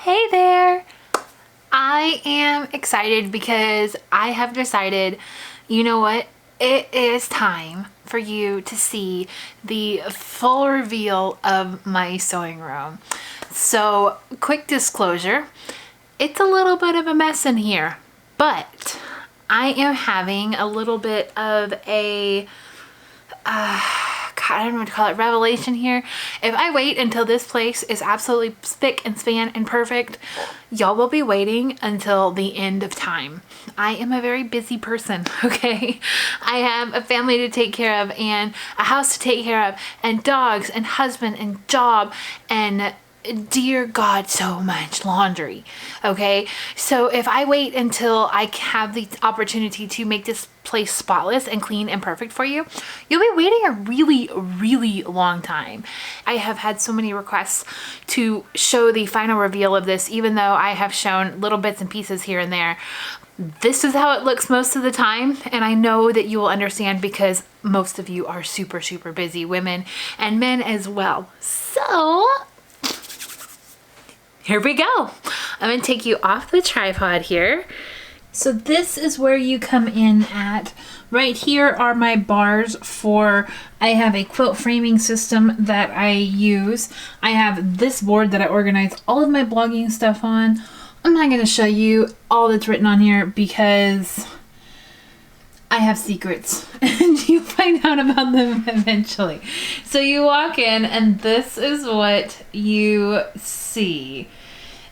Hey there! I am excited because I have decided, you know what? It is time for you to see the full reveal of my sewing room. So, quick disclosure, it's a little bit of a mess in here, but I am having a little bit of a I don't know what to call it, revelation here. If I wait until this place is absolutely spick and span and perfect, y'all will be waiting until the end of time. I am a very busy person, okay? I have a family to take care of and a house to take care of and dogs and husband and job and dear God, so much laundry, okay? So if I wait until I have the opportunity to make this place spotless and clean and perfect for you, you'll be waiting a really long time. I have had so many requests to show the final reveal of this, even though I have shown little bits and pieces here and there. This is how it looks most of the time, and I know that you will understand because most of you are super busy, women and men as well. So here we go. I'm gonna take you off the tripod here. So this is where you come in at. Right here are my bars for, I have a quilt framing system that I use. I have this board that I organize all of my blogging stuff on. I'm not gonna show you all that's written on here because I have secrets and you'll find out about them eventually. So you walk in and this is what you see.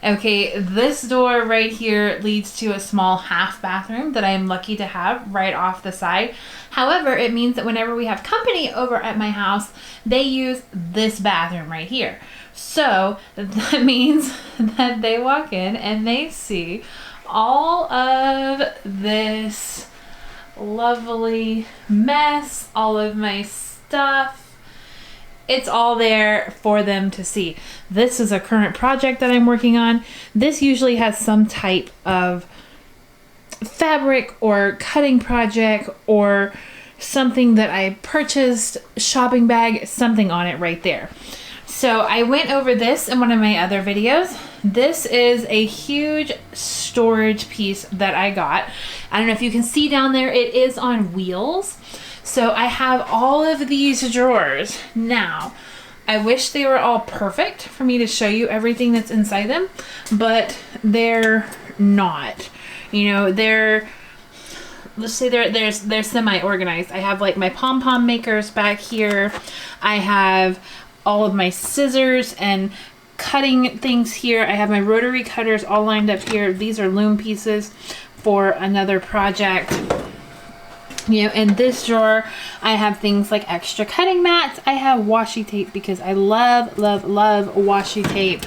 Okay, this door right here leads to a small half bathroom that I am lucky to have right off the side. However, it means that whenever we have company over at my house, they use this bathroom right here. So that means that they walk in and they see all of this lovely mess, all of my stuff. It's all there for them to see. This is a current project that I'm working on. This usually has some type of fabric or cutting project or something that I purchased, shopping bag, something on it right there. So I went over this in one of my other videos. This is a huge storage piece that I got. I don't know if you can see down there, it is on wheels. So I have all of these drawers. Now, I wish they were all perfect for me to show you everything that's inside them, but they're not. You know, let's say they're semi-organized. I have like my pom-pom makers back here. I have all of my scissors and cutting things here. I have my rotary cutters all lined up here. These are loom pieces for another project. You know, in this drawer, I have things like extra cutting mats. I have washi tape because I love washi tape.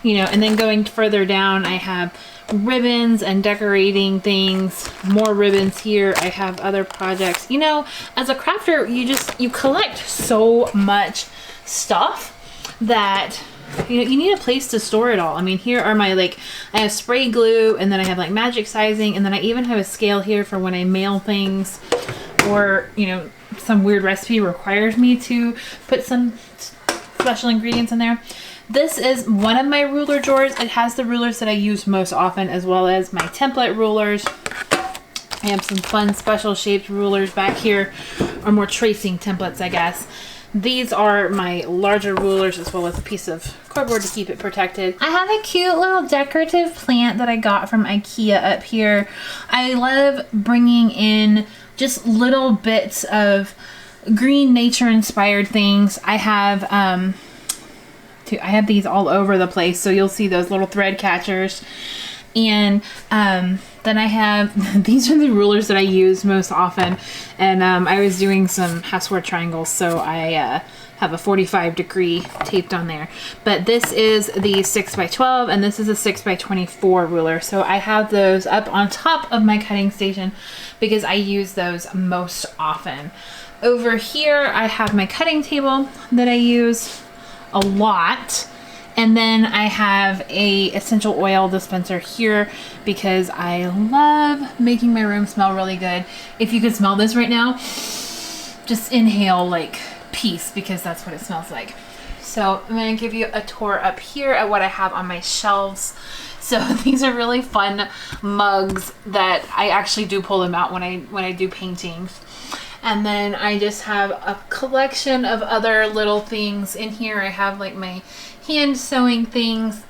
You know, and then going further down, I have ribbons and decorating things, more ribbons here. I have other projects. You know, as a crafter, you collect so much stuff that you know, you need a place to store it all. I mean, here are my, like, I have spray glue, and then I have like magic sizing, and then I even have a scale here for when I mail things, or, you know, some weird recipe requires me to put some special ingredients in there. This is one of my ruler drawers. It has the rulers that I use most often, as well as my template rulers. I have some fun special shaped rulers back here, or more tracing templates, I guess. These are my larger rulers, as well as a piece of cardboard to keep it protected. I have a cute little decorative plant that I got from Ikea up here. I love bringing in just little bits of green nature inspired things. I have these all over the place, so you'll see those little thread catchers. And then I have, these are the rulers that I use most often. And I was doing some half-square triangles, so I have a 45-degree taped on there. But this is the 6x12, and this is a 6x24 ruler. So I have those up on top of my cutting station because I use those most often. Over here, I have my cutting table that I use a lot. And then I have a essential oil dispenser here because I love making my room smell really good. If you could smell this right now, just inhale like peace, because that's what it smells like. So I'm going to give you a tour up here at what I have on my shelves. So these are really fun mugs that I actually do pull them out when I do paintings. And then I just have a collection of other little things in here. I have like my hand sewing things.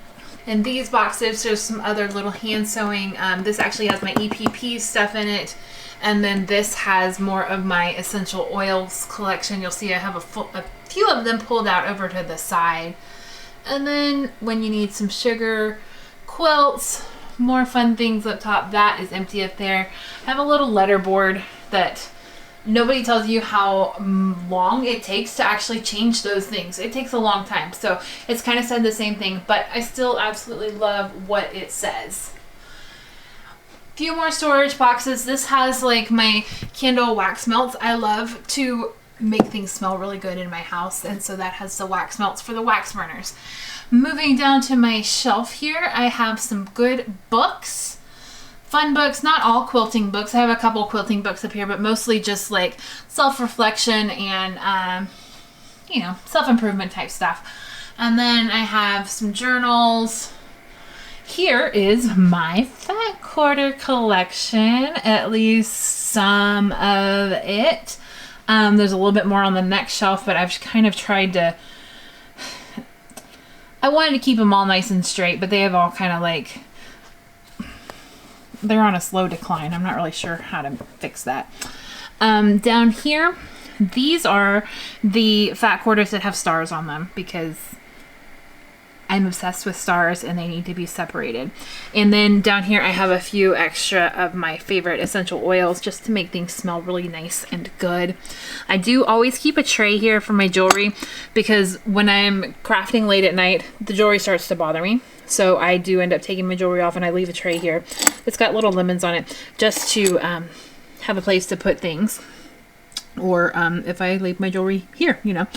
In these boxes, there's some other little hand sewing. This actually has my EPP stuff in it. And then this has more of my essential oils collection. You'll see I have a few of them pulled out over to the side. And then when you need some sugar, quilts, more fun things up top, that is empty up there. I have a little letter board that nobody tells you how long it takes to actually change those things. It takes a long time. So it's kind of said the same thing, but I still absolutely love what it says. Few more storage boxes. This has like my candle wax melts. I love to make things smell really good in my house, and so that has the wax melts for the wax burners. Moving down to my shelf here, I have some good books. Fun books, not all quilting books. I have a couple quilting books up here, but mostly just like self-reflection and, you know, self-improvement type stuff. And then I have some journals. Here is my fat quarter collection, at least some of it. There's a little bit more on the next shelf, but I've kind of tried to, I wanted to keep them all nice and straight, but they have all kind of like, they're on a slow decline. I'm not really sure how to fix that. Down here, these are the fat quarters that have stars on them because I'm obsessed with stars and they need to be separated. And then down here I have a few extra of my favorite essential oils just to make things smell really nice and good. I do always keep a tray here for my jewelry because when I'm crafting late at night, the jewelry starts to bother me. So I do end up taking my jewelry off and I leave a tray here. It's got little lemons on it just to have a place to put things. Or if I leave my jewelry here, you know,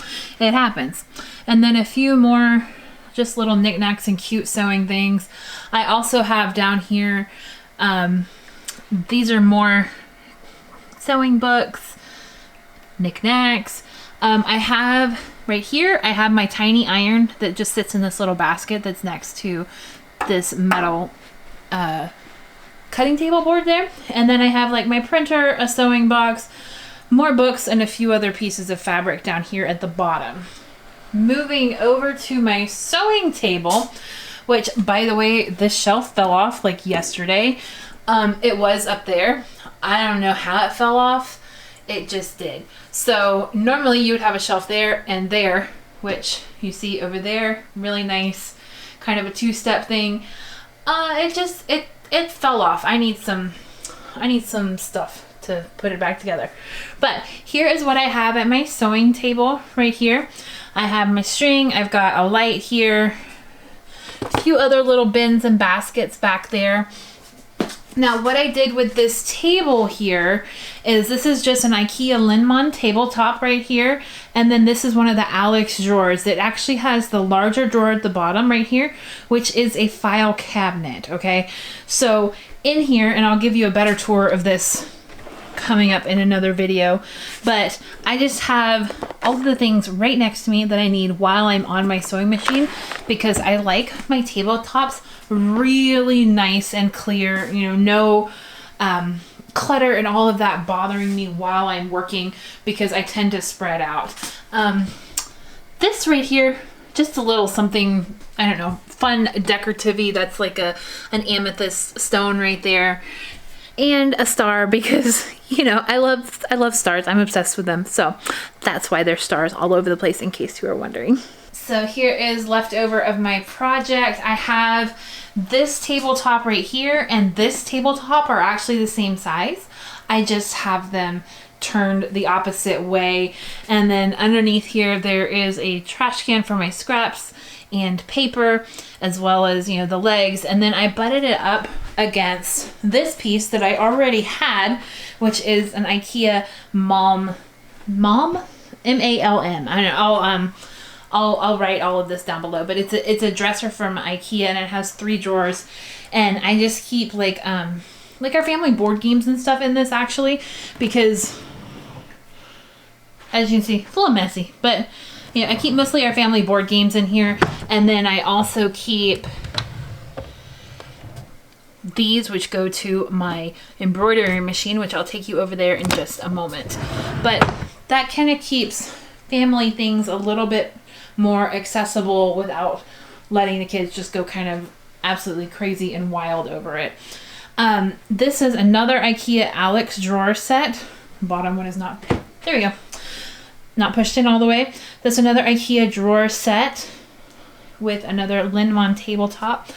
it happens. And then a few more just little knickknacks and cute sewing things. I also have down here, these are more sewing books, knickknacks. I have right here, I have my tiny iron that just sits in this little basket that's next to this metal cutting table board there. And then I have like my printer, a sewing box, more books, and a few other pieces of fabric down here at the bottom. Moving over to my sewing table, which by the way, this shelf fell off like yesterday. It was up there. I don't know how it fell off. It just did. So normally you would have a shelf there and there, which you see over there, really nice, kind of a two-step thing. It fell off. I need some stuff to put it back together. But here is what I have at my sewing table right here. I have my string, I've got a light here, a few other little bins and baskets back there. Now what I did with this table here is this is just an Ikea Linmon tabletop right here, and then this is one of the Alex drawers. It actually has the larger drawer at the bottom right here, which is a file cabinet, okay? So in here, and I'll give you a better tour of this coming up in another video, but I just have all of the things right next to me that I need while I'm on my sewing machine, because I like my tabletops really nice and clear, you know, no clutter and all of that bothering me while I'm working, because I tend to spread out. This right here, just a little something, I don't know, fun decorative-y. That's like an amethyst stone right there. And a star, because, you know, I love stars. I'm obsessed with them. So that's why there's stars all over the place, in case you were wondering. So here is leftover of my project. I have this tabletop right here and this tabletop are actually the same size. I just have them turned the opposite way. And then underneath here, there is a trash can for my scraps and paper, as well as, you know, the legs. And then I butted it up against this piece that I already had, which is an Ikea Malm, M-A-L-M. I don't know. I'll write all of this down below, but it's a dresser from Ikea, and it has 3 drawers, and I just keep like our family board games and stuff in this, actually, because as you can see, it's a little messy, but Yeah, I keep mostly our family board games in here, and then I also keep these, which go to my embroidery machine, which I'll take you over there in just a moment. But that kind of keeps family things a little bit more accessible without letting the kids just go kind of absolutely crazy and wild over it. This is another Ikea Alex drawer set. Bottom one is not, there we go, not pushed in all the way. That's another Ikea drawer set with another Lindemann tabletop.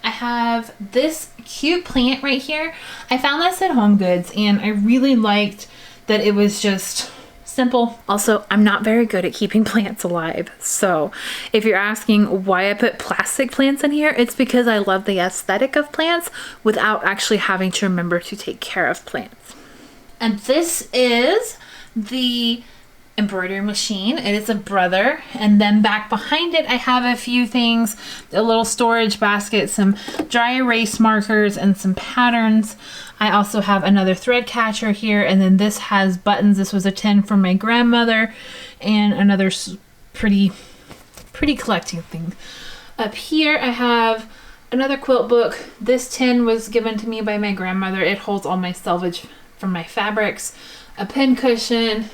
I have this cute plant right here. I found this at Home Goods and I really liked that it was just simple. Also, I'm not very good at keeping plants alive. So if you're asking why I put plastic plants in here, it's because I love the aesthetic of plants without actually having to remember to take care of plants. And this is the embroidery machine. It is a brother, and then back behind it I have a few things, a little storage basket, some dry erase markers, and some patterns. I also have another thread catcher here, and then this has buttons. This was a tin from my grandmother, and another pretty collecting thing. Up here I have another quilt book. This tin was given to me by my grandmother. It holds all my selvage from my fabrics, a pin cushion,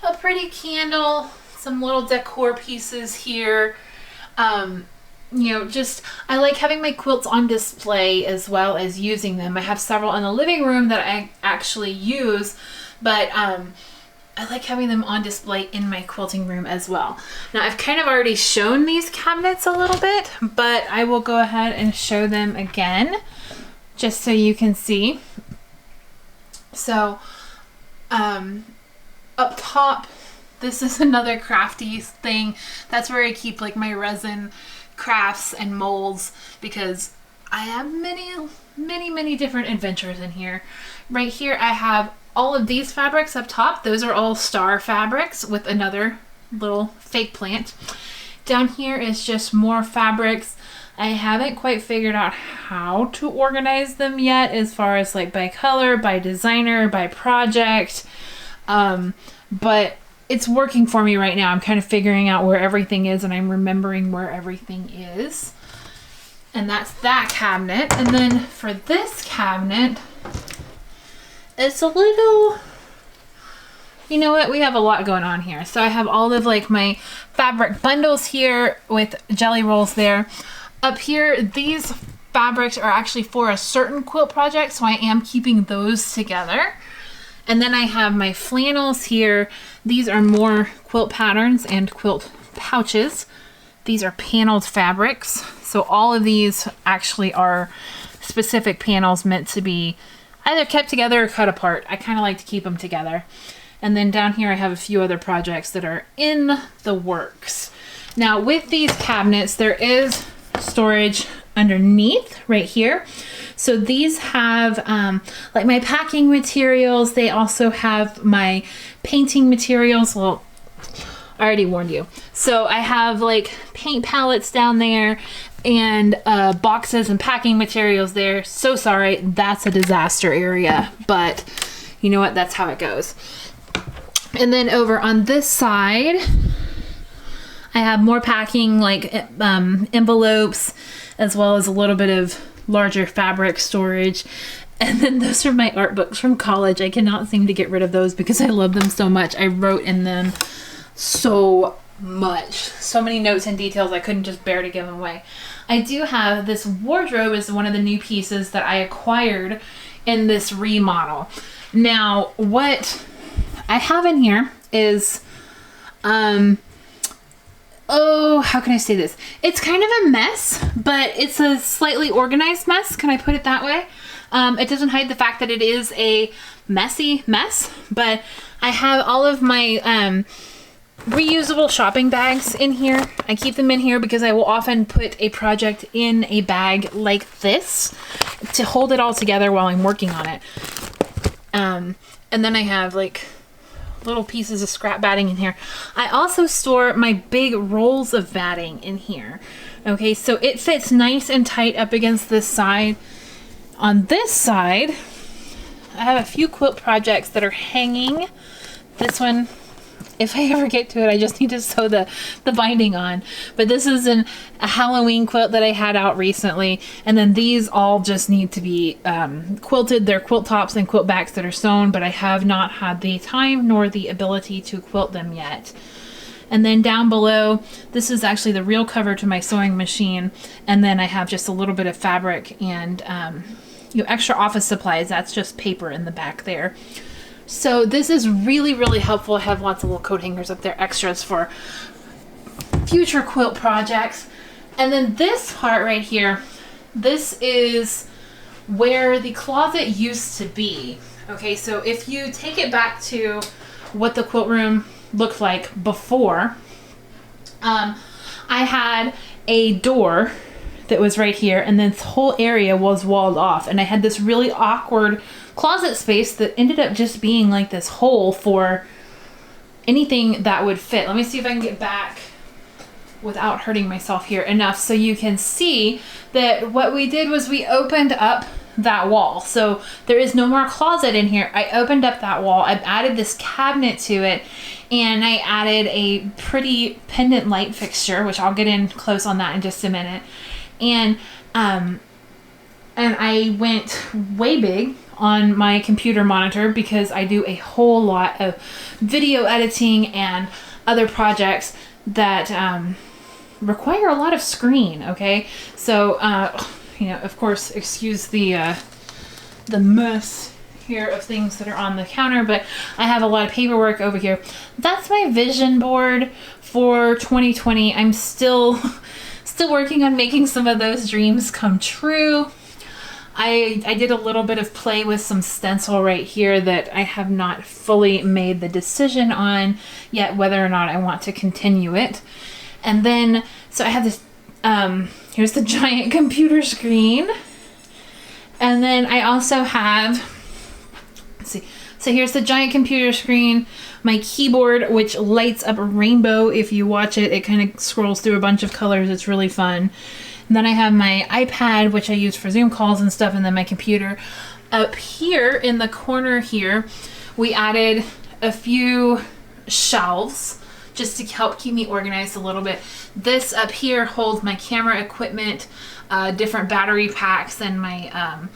a pretty candle, some little decor pieces here. You know, just I like having my quilts on display as well as using them. I have several in the living room that I actually use, but I like having them on display in my quilting room as well. Now I've kind of already shown these cabinets a little bit, but I will go ahead and show them again just so you can see. So up top, this is another crafty thing. That's where I keep like my resin crafts and molds, because I have many different adventures in here. Right here I have all of these fabrics up top. Those are all star fabrics with another little fake plant. Down here is just more fabrics. I haven't quite figured out how to organize them yet, as far as like by color, by designer, by project. But it's working for me right now. I'm kind of figuring out where everything is, and I'm remembering where everything is. And that's that cabinet. And then for this cabinet, it's a little, you know what? We have a lot going on here. So I have all of like my fabric bundles here with jelly rolls there. Up here, these fabrics are actually for a certain quilt project, so I am keeping those together. And then I have my flannels here. These are more quilt patterns and quilt pouches. These are paneled fabrics. So all of these actually are specific panels meant to be either kept together or cut apart. I kind of like to keep them together. And then down here I have a few other projects that are in the works. Now with these cabinets, there is storage underneath right here. So these have like my packing materials. They also have my painting materials. Well, I already warned you. So I have like paint palettes down there and boxes and packing materials there. So sorry, that's a disaster area, but you know what? That's how it goes. And then over on this side, I have more packing, like envelopes, as well as a little bit of larger fabric storage. And then those are my art books from college. I cannot seem to get rid of those because I love them so much. I wrote in them so much. So many notes and details I couldn't just bear to give them away. I do have this wardrobe is one of the new pieces that I acquired in this remodel. Now, what I have in here is, oh, how can I say this? It's kind of a mess, but it's a slightly organized mess. Can I put it that way? It doesn't hide the fact that it is a messy mess, but I have all of my reusable shopping bags in here. I keep them in here because I will often put a project in a bag like this to hold it all together while I'm working on it. And then I have like little pieces of scrap batting in here. I also store my big rolls of batting in here. Okay, so it fits nice and tight up against this side. On this side, I have a few quilt projects that are hanging. This one If I ever get to it, I just need to sew the binding on. But this is a Halloween quilt that I had out recently. And then these all just need to be quilted. They're quilt tops and quilt backs that are sewn, but I have not had the time nor the ability to quilt them yet. And then down below, this is actually the real cover to my sewing machine. And then I have just a little bit of fabric and extra office supplies. That's just paper in the back there. So this is really, really helpful. I have lots of little coat hangers up there, extras for future quilt projects. And then this part right here, this is where the closet used to be. Okay, so if you take it back to what the quilt room looked like before, I had a door that was right here, and this whole area was walled off, and I had this really awkward closet space that ended up just being like this hole for anything that would fit. Let me see if I can get back without hurting myself here enough so you can see that what we did was we opened up that wall. So there is no more closet in here. I opened up that wall. I've added this cabinet to it, and I added a pretty pendant light fixture, which I'll get in close on that in just a minute. And I went way big on my computer monitor because I do a whole lot of video editing and other projects that require a lot of screen. Okay, so of course, excuse the mess here of things that are on the counter, but I have a lot of paperwork over here. That's my vision board for 2020. I'm still working on making some of those dreams come true. I did a little bit of play with some stencil right here that I have not fully made the decision on yet whether or not I want to continue it. And then, so I have this, here's the giant computer screen. And then I also have, let's see, so here's the giant computer screen, my keyboard, which lights up a rainbow. If you watch it, it kind of scrolls through a bunch of colors. It's really fun. And then I have my iPad, which I use for Zoom calls and stuff, and then my computer. Up here in the corner here, we added a few shelves just to help keep me organized a little bit. This up here holds my camera equipment, different battery packs, and my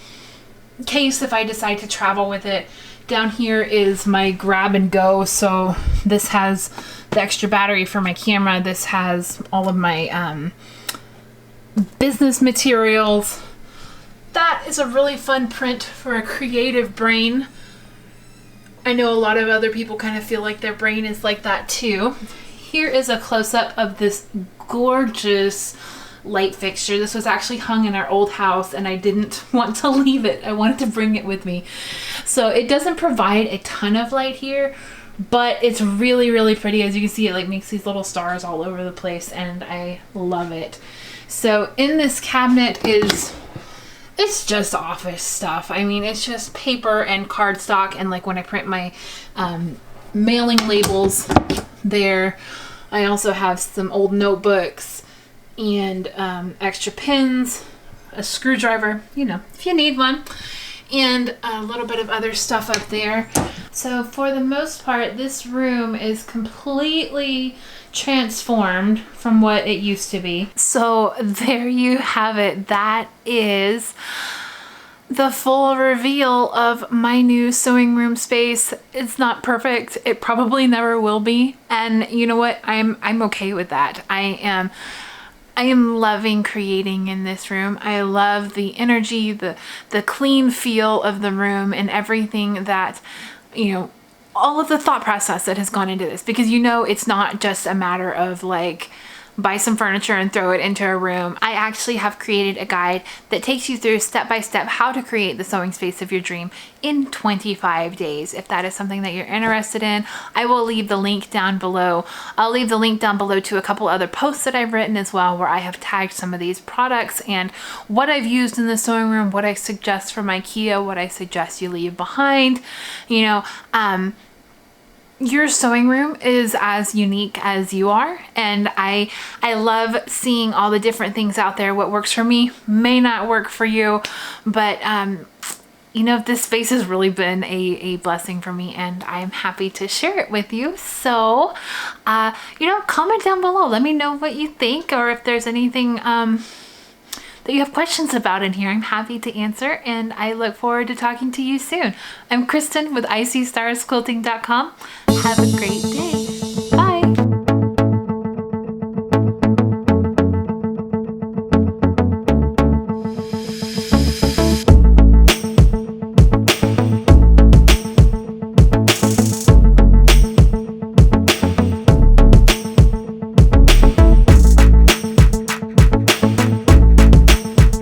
case if I decide to travel with it. Down here is my grab and go. So this has the extra battery for my camera. This has all of my business materials. That is a really fun print for a creative brain. I know a lot of other people kind of feel like their brain is like that too. Here is a close-up of this gorgeous light fixture. This was actually hung in our old house and I didn't want to leave it. I wanted to bring it with me. So it doesn't provide a ton of light here, but it's really, really pretty. As you can see, it like makes these little stars all over the place and I love it. So in this cabinet it's just office stuff. I mean, it's just paper and cardstock, and like when I print my mailing labels there, I also have some old notebooks and extra pins, a screwdriver, if you need one, and a little bit of other stuff up there. So for the most part, this room is completely transformed from what it used to be. So there you have it. That is the full reveal of my new sewing room space. It's not perfect. It probably never will be. And you know what? I'm okay with that. I am loving creating in this room. I love the energy, the clean feel of the room, and everything that, all of the thought process that has gone into this, because it's not just a matter of like buy some furniture and throw it into a room. I actually have created a guide that takes you through step by step how to create the sewing space of your dream in 25 days. If that is something that you're interested in, I will leave the link down below. I'll leave the link down below to a couple other posts that I've written as well, where I have tagged some of these products and what I've used in the sewing room, what I suggest from Ikea, what I suggest you leave behind. Your sewing room is as unique as you are, and I love seeing all the different things out there. What works for me may not work for you, but you know, this space has really been a blessing for me, and I'm happy to share it with you. So, you know, comment down below. Let me know what you think, or if there's anything that you have questions about in here. I'm happy to answer, and I look forward to talking to you soon. I'm Kristen with ICStarsQuilting.com. Have a great day.